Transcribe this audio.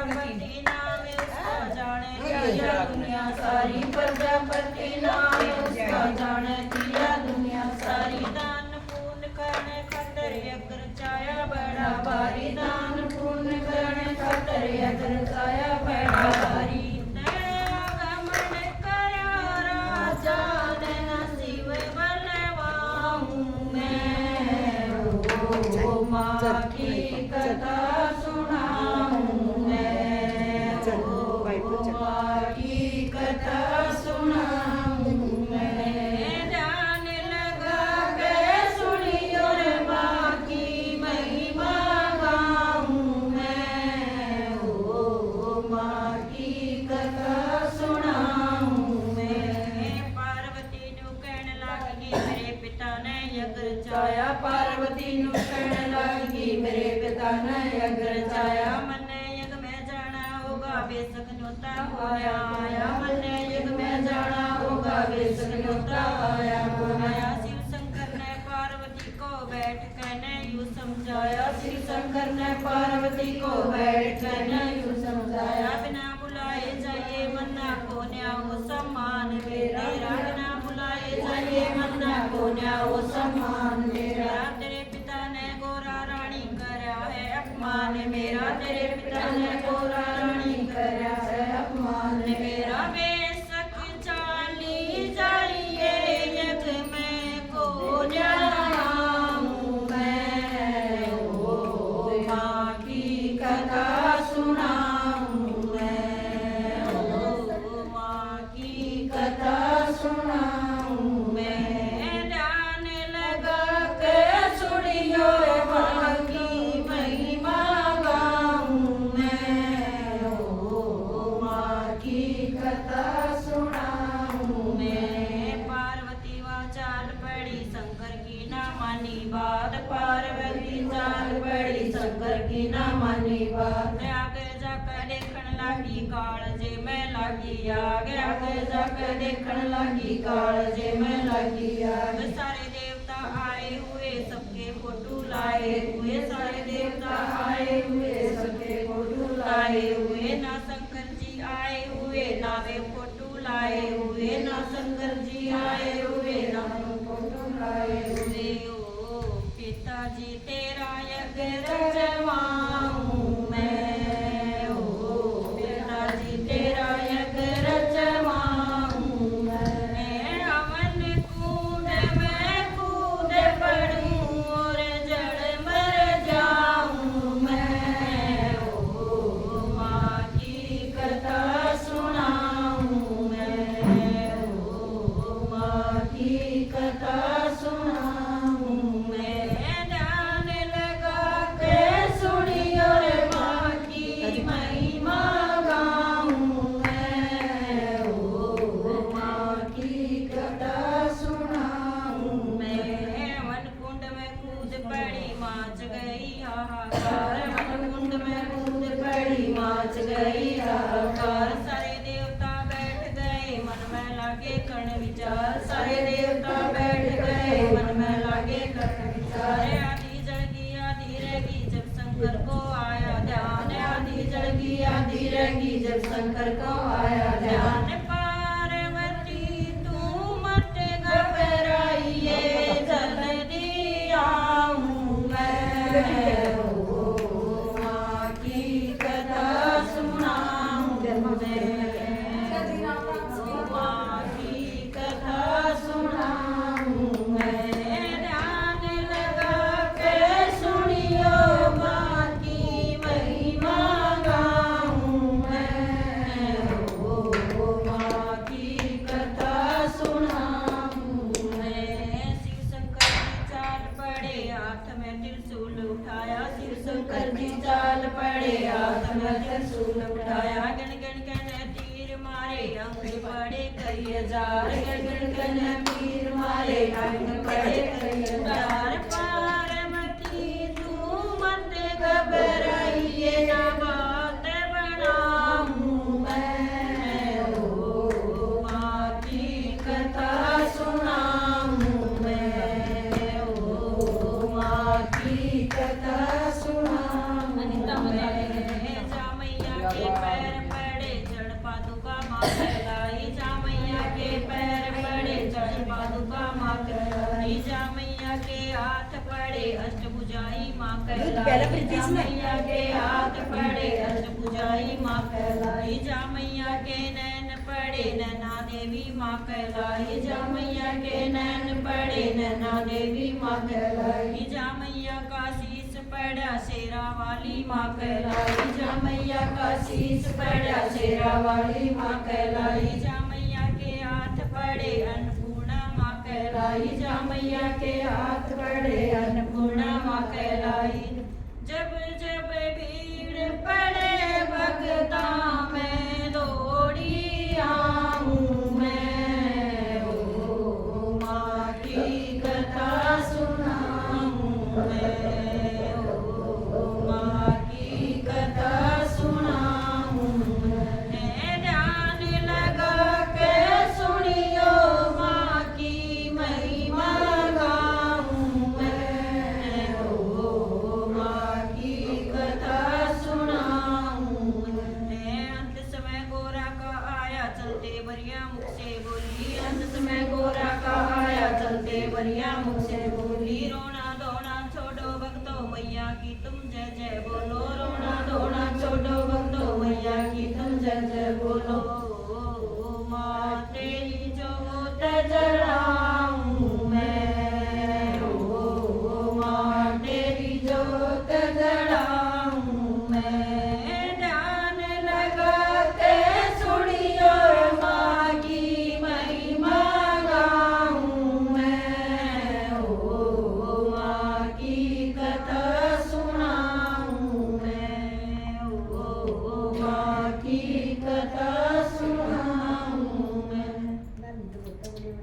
प्रजापति नाम उसका जाने दिया दुनिया सारी प्रजापति नाम उसका जाने दिया दुनिया सारी दान पुण्य करने खातर यज्ञ रचाया बड़ा भारी दान पुण्य करने खातर यज्ञ रचाया बड़ा भारी आगमन करा राजा ने शिव बलवाऊं मैं ओ माँ की कथा सुनाऊं मैं ओ माँ की कथा सुनाऊं मैं ध्यान लगा के सुनियो रे माँ की महिमा गाऊं मैं ओ माँ की कथा सुनाऊं मैं पार्वती नु कहन लगी मेरे पिता ने यज्ञ रचाया पार्वती नु कहन लगी मेरे पिता ने यज्ञ रचाया मन्ने यज्ञ में जाना होगा बेशक न्योता होया आया मन्ने यज्ञ में जाना होगा बेशक न्योता आया शिव शंकर ने पार्वती को बैठ कहने यूं समझाया शिव शंकर ने पार्वती को बैठ कहने यूं समझाया बिना बुलाए जाइए मन्ना को न्याओ सम्मान मेरा बिना बुलाए जाइए मन्ना को न्याओ सम्मान मेरा तेरे पिता ने गोरा रानी करया है अपमान मेरा तेरे पिता ने गोरा रानी करया है अपमान मेरा बेशक चाली जाइए यज्ञ में को न्याऊं मैं ओ माँ की कथा सुनाऊं मैं ओ माँ की कथा सुनाऊं मैं ध्यान लगा के सुनियो माँ की महिमा गाऊं मैं ओ माँ की कथा सुनाऊं मैं पार्वती वहाँ चाल पड़ी शंकर की ना मानी बात पार्वती चाल पड़ी शंकर की ना मानी बात आगे जाकर देखन लगी काल जे मैं लगी आगे आगे जाकर देखन लगी काल जे मैं लगी आगे सारे देवता आए हुए सबके फोटो लाए हुए सारे देवता आए हुए सबके फोटो लाए हुए ना शंकर जी आए हुए ना वे फोटो लाए हुए ना शंकर जी आए हुए ना वे फोटो लाए हुए ओ पिताजी तेरा यज्ञ रचवाऊं मैं ओ पिताजी तेरा यज्ञ रचवाऊं मैं हवन कूद में कूद पड़ूं और जड़ मर जाऊं मैं ओ माँ की कथा सुनाऊं मैं ओ माँ की कथा सुनाऊं मैं ध्यान लगा के सुनियो रे माँ की महिमा गाऊं मैं ओ माँ की कथा सुनाऊं मैं वन कुंड में कूद पड़ी माच गई हाहाकार वन कुंड में कूद पड़ी माच गई हाहाकार सारे देवता बैठ गए मन में लागे कर्ण विचार सारे देवता बैठ गए मन में लागे कर्ण विचार आदि जड़गी आदि रहेगी जब शंकर को आया ध्यान आदि जड़गी आदि रहेगी जब शंकर को आया ध्यान पार्वती तू मत घबराइए जल्दी आऊं मैं ओ माँ की कथा सुनाऊं मैं माँ की कथा सुनाऊं मैं ध्यान लगा के सुनियो माँ की महिमा गाऊं मैं ओ माँ की कथा सुनाऊं मैं शिव शंकर जी चाल पड़े हाथ में त्रिशूल उठाया शिव शंकर जी चाल पड़े हाथ में त्रिशूल उठाया गण गण गण तीर मारे अंग पड़े कई हजार गण गण गण तीर मारे अंग पड़े कई हजार पार्वती तू मत घबराइए ना बात बनाऊं मैं ओ माँ की कथा सुनाऊं मैं ओ माँ की कथा सुनाऊं मैं जा मैया के कहलाई जा मैया के हाथ पड़े अष्टभुजाई माँ पहला कहलाई प्रीति जा इसमें। मैया के हाथ पड़े अष्टभुजाई माँ कहलाई जा मैया के नैन पड़े नैना देवी माँ कहलाई जा मैया के नैन पड़े नैना देवी माँ कहलाई जा मैया का शीश पड़ा शेरा वाली माँ कहलाई जा मैया का शीश पड़ा शेरा वाली माँ कहलाई जा मैया के हाथ पड़े अन्नपूर्णा माँ कहलाई जा मैया के हाथ पड़े अन्नपूर्णा माँ कहलाई